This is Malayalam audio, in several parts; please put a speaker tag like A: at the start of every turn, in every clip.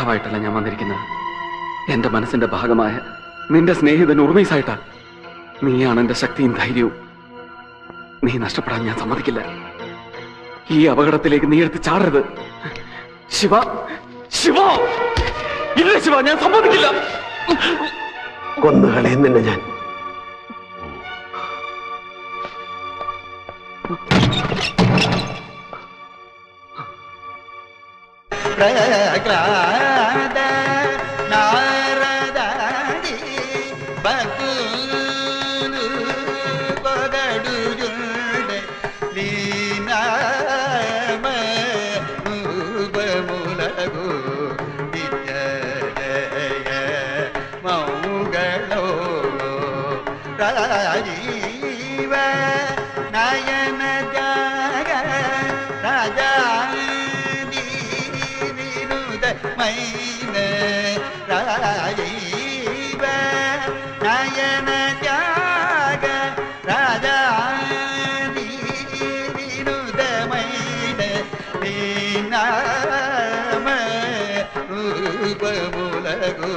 A: സഖാവായിട്ടല്ല ഞാൻ വന്നിരിക്കുന്നത്. എന്റെ മനസ്സിന്റെ ഭാഗമായ നിന്റെ സ്നേഹിതൻ ഉർമീസായിട്ടാ. നീയാണ് എന്റെ ശക്തിയും ധൈര്യവും. നീ നഷ്ടപ്പെടാൻ ഞാൻ സമ്മതിക്കില്ല. ഈ അപകടത്തിലേക്ക് നീ എടുത്ത് ചാടരുത്. ശിവ, ശിവ, ഇല്ല ശിവ, ഞാൻ സമ്മതിക്കില്ല.
B: കൊന്നുകളയുന്നില്ല ഞാൻ.
C: രാജീവ നയന ജാഗ രാജാവിരുദ മൈന രാജീവ നയന ജാഗ രാജാവിരുദ മൈന നാമ രൂപമുലകോ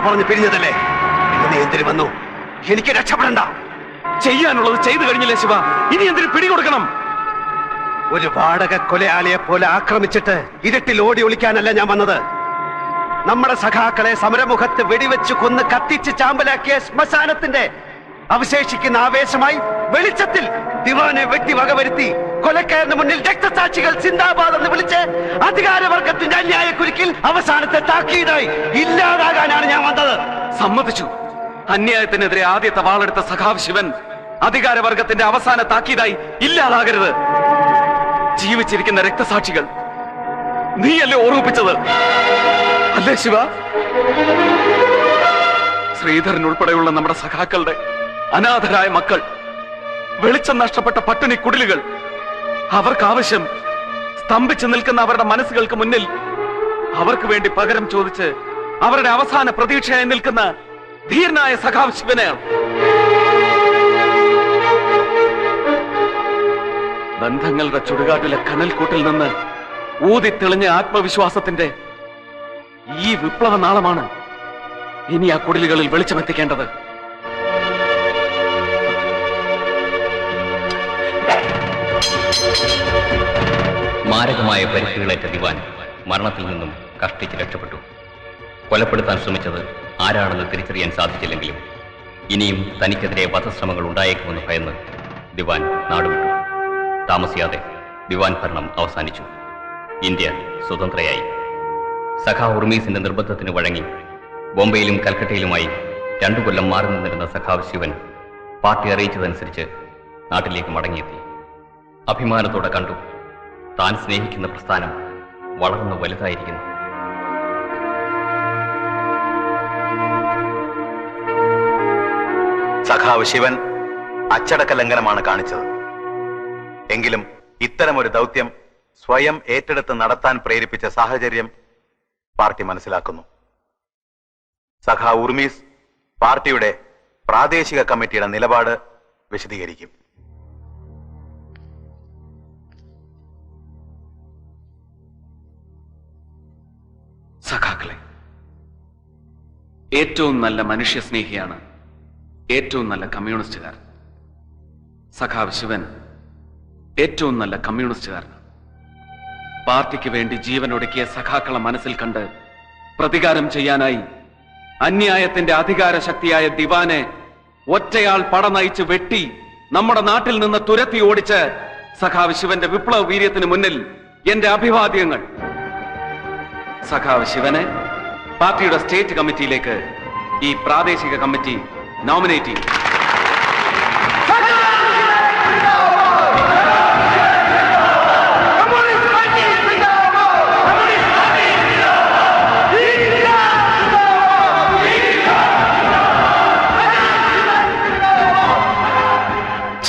B: പറഞ്ഞ് പിരിഞ്ഞതല്ലേ? നീ എന്തിനു വന്നു? എനിക്ക് രക്ഷപ്പെടണ്ട.
A: ചെയ്യാനുള്ളത് ചെയ്തു കഴിഞ്ഞില്ലേ ശിവ? ഇനി എന്തിനു പിടികൊടുക്കണം?
B: ഒരു വാടക കൊലയാളിയെ പോലെ ആക്രമിച്ചിട്ട് ഇരുട്ടിൽ ഓടി ഒളിക്കാനല്ല ഞാൻ വന്നത്. നമ്മുടെ സഖാക്കളെ സമരമുഖത്ത് വെടിവെച്ച് കൊന്ന് കത്തിച്ച് ചാമ്പലാക്കിയ ശ്മശാനത്തിന്റെ അവശേഷിക്കുന്ന ആവേശമായി വെളിച്ചത്തിൽ ദിവാനെ വെട്ടി വകവരുത്തി കൊലക്കാരന് മുന്നിൽ രക്തസാക്ഷികൾ സിന്ദാബാദ് എന്ന് വിളിച്ച് അധികാരവർഗത്തിന്റെ അന്യായ കുരുക്കിൽ അവസാനത്തെ താക്കീതായി ഇല്ലാതാകാനാണ് ഞാൻ വന്നത്.
A: സമ്മതിച്ചു. അന്യായത്തിനെതിരെ ആദ്യത്തെ വാളെടുത്ത സഖാവ് ശിവൻ അധികാരവർഗത്തിന്റെ അവസാന താക്കീതായി ഇല്ലാതാകരുത്. ജീവിച്ചിരിക്കുന്ന രക്തസാക്ഷികൾ നീയല്ലേ ഓർമ്മിപ്പിച്ചത്? അല്ലേ ശിവ? ശ്രീധരൻ ഉൾപ്പെടെയുള്ള നമ്മുടെ സഖാക്കളുടെ അനാഥരായ മക്കൾ, വെളിച്ചം നഷ്ടപ്പെട്ട പട്ടിണി കുടിലുകൾ, അവർക്കാവശ്യം സ്തംഭിച്ചു നിൽക്കുന്ന അവരുടെ മനസ്സുകൾക്ക് മുന്നിൽ അവർക്ക് വേണ്ടി പകരം ചോദിച്ച് അവരുടെ അവസാന പ്രതീക്ഷയായി നിൽക്കുന്ന ധീരനായ സഖാവ് ശിവനെയാണ്. ബന്ധങ്ങളുടെ ചുടുകാട്ടിലെ കനൽക്കൂട്ടിൽ നിന്ന് ഊതിത്തെളിഞ്ഞ ആത്മവിശ്വാസത്തിന്റെ ഈ വിപ്ലവ നാളമാണ് ഇനി ആ കുടിലുകളിൽ വെളിച്ചമെത്തിക്കേണ്ടത്.
D: മാരകമായ പരിക്കുകളേറ്റ ദിവാൻ മരണത്തിൽ നിന്നും കഷ്ടിച്ച് രക്ഷപ്പെട്ടു. കൊലപ്പെടുത്താൻ ശ്രമിച്ചത് ആരാണെന്ന് തിരിച്ചറിയാൻ സാധിച്ചില്ലെങ്കിലും ഇനിയും തനിക്കെതിരെ വധശ്രമങ്ങൾ ഉണ്ടായേക്കുമെന്ന് ഭയന്ന് ദിവാൻ നാടുവിട്ടു. താമസിയാതെ ദിവാൻ ഭരണം അവസാനിച്ചു. ഇന്ത്യ സ്വതന്ത്രയായി. സഖാ ഉർമീസിന്റെ നിർബന്ധത്തിന് വഴങ്ങി ബോംബെയിലും കൽക്കട്ടയിലുമായി 2 കൊല്ലം മാറി നിന്നിരുന്ന സഖാവ് ശിവൻ പാർട്ടി അറിയിച്ചതനുസരിച്ച് നാട്ടിലേക്ക് മടങ്ങിയെത്തി. അഭിമാനത്തോടെ കണ്ടു, താൻ സ്നേഹിക്കുന്ന പ്രസ്ഥാനം വളർന്നു വലുതായിരിക്കുന്നു.
E: സഖാവ് ശിവൻ അച്ചടക്ക ലംഘനമാണ് കാണിച്ചത്. എങ്കിലും ഇത്തരമൊരു ദൗത്യം സ്വയം ഏറ്റെടുത്ത് നടത്താൻ പ്രേരിപ്പിച്ച സാഹചര്യം പാർട്ടി മനസ്സിലാക്കുന്നു. സഖാവ് ഉർമീസ് പാർട്ടിയുടെ പ്രാദേശിക കമ്മിറ്റിയുടെ നിലപാട് വിശദീകരിക്കും.
A: സഖാക്കളെ, ഏറ്റവും നല്ല മനുഷ്യസ്നേഹിയാണ് ഏറ്റവും നല്ല കമ്മ്യൂണിസ്റ്റുകാർ. സഖാവ് ശിവൻ ഏറ്റവും നല്ല കമ്മ്യൂണിസ്റ്റുകാരൻ. പാർട്ടിക്ക് വേണ്ടി ജീവനൊടുക്കിയ സഖാക്കളെ മനസ്സിൽ കണ്ട് പ്രതികാരം ചെയ്യാനായി അന്യായത്തിന്റെ അധികാര ശക്തിയായ ദിവാനെ ഒറ്റയാൾ പട നയിച്ച് വെട്ടി നമ്മുടെ നാട്ടിൽ നിന്ന് തുരത്തി ഓടിച്ച് സഖാവ് ശിവന്റെ വിപ്ലവ വീര്യത്തിന് മുന്നിൽ എന്റെ അഭിവാദ്യങ്ങൾ. സഖാവ് ശിവനെ പാർട്ടിയുടെ സ്റ്റേറ്റ് കമ്മിറ്റിയിലേക്ക് ഈ പ്രാദേശിക കമ്മിറ്റി നോമിനേറ്റ് ചെയ്യും.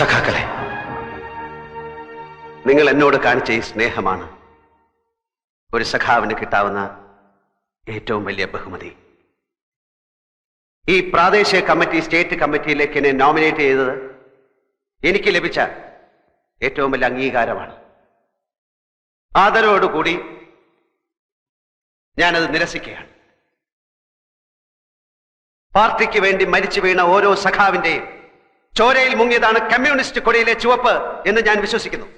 B: സഖാക്കളെ, നിങ്ങൾ എന്നോട് കാണിച്ച ഈ സ്നേഹമാണ് ഒരു സഖാവിന് കിട്ടാവുന്ന ഏറ്റവും വലിയ ബഹുമതി. ഈ പ്രാദേശിക കമ്മിറ്റി സ്റ്റേറ്റ് കമ്മിറ്റിയിലേക്ക് എന്നെ നോമിനേറ്റ് ചെയ്തത് എനിക്ക് ലഭിച്ച ഏറ്റവും വലിയ അംഗീകാരമാണ്. ആദരവോടുകൂടി ഞാനത് നിരസിക്കുകയാണ്. പാർട്ടിക്ക് വേണ്ടി മരിച്ചു വീണ ഓരോ സഖാവിന്റെയും ചോരയിൽ മുങ്ങിയതാണ് കമ്മ്യൂണിസ്റ്റ് കൊടിയിലെ ചുവപ്പ് എന്ന് ഞാൻ വിശ്വസിക്കുന്നു.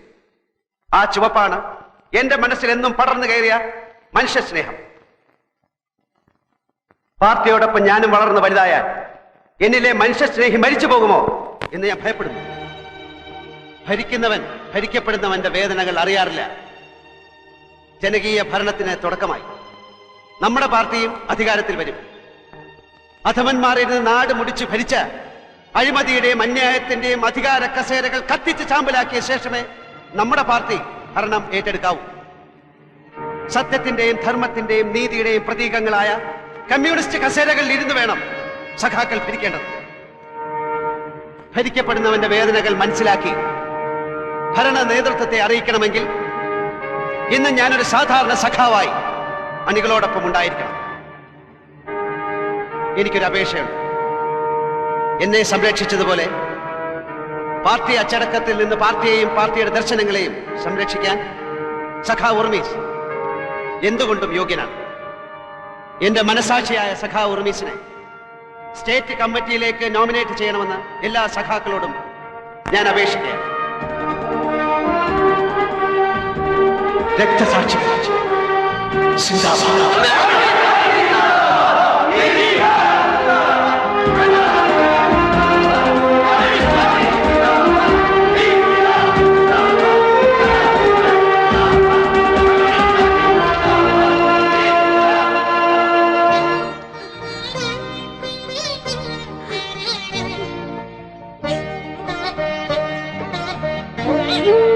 B: ആ ചുവപ്പാണ് എന്റെ മനസ്സിൽ എന്നും പടർന്നു കയറിയ മനുഷ്യസ്നേഹം. പാർട്ടിയോടൊപ്പം ഞാനും വളർന്നു വലുതായാൽ എന്നിലെ മനുഷ്യസ്നേഹി മരിച്ചു പോകുമോ എന്ന് ഞാൻ ഭയപ്പെടുന്നു. ഭരിക്കുന്നവൻ ഭരിക്കപ്പെടുന്നവന്റെ വേദനകൾ അറിയാറില്ല. ജനകീയ ഭരണത്തിന് തുടക്കമായി നമ്മുടെ പാർട്ടിയും അധികാരത്തിൽ വരും. അധമന്മാരിരുന്ന് നാട് മുടിച്ചു ഭരിച്ച അഴിമതിയുടെയും അന്യായത്തിന്റെയും അധികാര കസേരകൾ കത്തിച്ച് ചാമ്പലാക്കിയ ശേഷമേ നമ്മുടെ പാർട്ടി ഭരണം ഏറ്റെടുക്കാവൂ. സത്യത്തിന്റെയും ധർമ്മത്തിന്റെയും നീതിയുടെയും പ്രതീകങ്ങളായ കമ്മ്യൂണിസ്റ്റ് കസേരകളിൽ ഇരുന്ന് വേണം സഖാക്കൾ ഭരിക്കേണ്ടത്. ഭരിക്കപ്പെടുന്നവന്റെ വേദനകൾ മനസ്സിലാക്കി ഭരണ നേതൃത്വത്തെ അറിയിക്കണമെങ്കിൽ ഇന്ന് ഞാനൊരു സാധാരണ സഖാവായി അണികളോടൊപ്പം ഉണ്ടായിരിക്കണം. എനിക്കൊരു അപേക്ഷയുണ്ട്. എന്നെ സംരക്ഷിച്ചതുപോലെ പാർട്ടി അച്ചടക്കത്തിൽ നിന്ന് പാർട്ടിയെയും പാർട്ടിയുടെ ദർശനങ്ങളെയും സംരക്ഷിക്കാൻ സഖാവ് ഉർമീസ് എന്തുകൊണ്ടും യോഗ്യനാണ്. എന്റെ മനസാക്ഷിയായ സഖാവ് ഉർമീസിനെ സ്റ്റേറ്റ് കമ്മിറ്റിയിലേക്ക് നോമിനേറ്റ് ചെയ്യണമെന്ന് എല്ലാ സഖാക്കളോടും ഞാൻ അപേക്ഷിക്കുകയാണ്. രക്തസാക്ഷി
F: You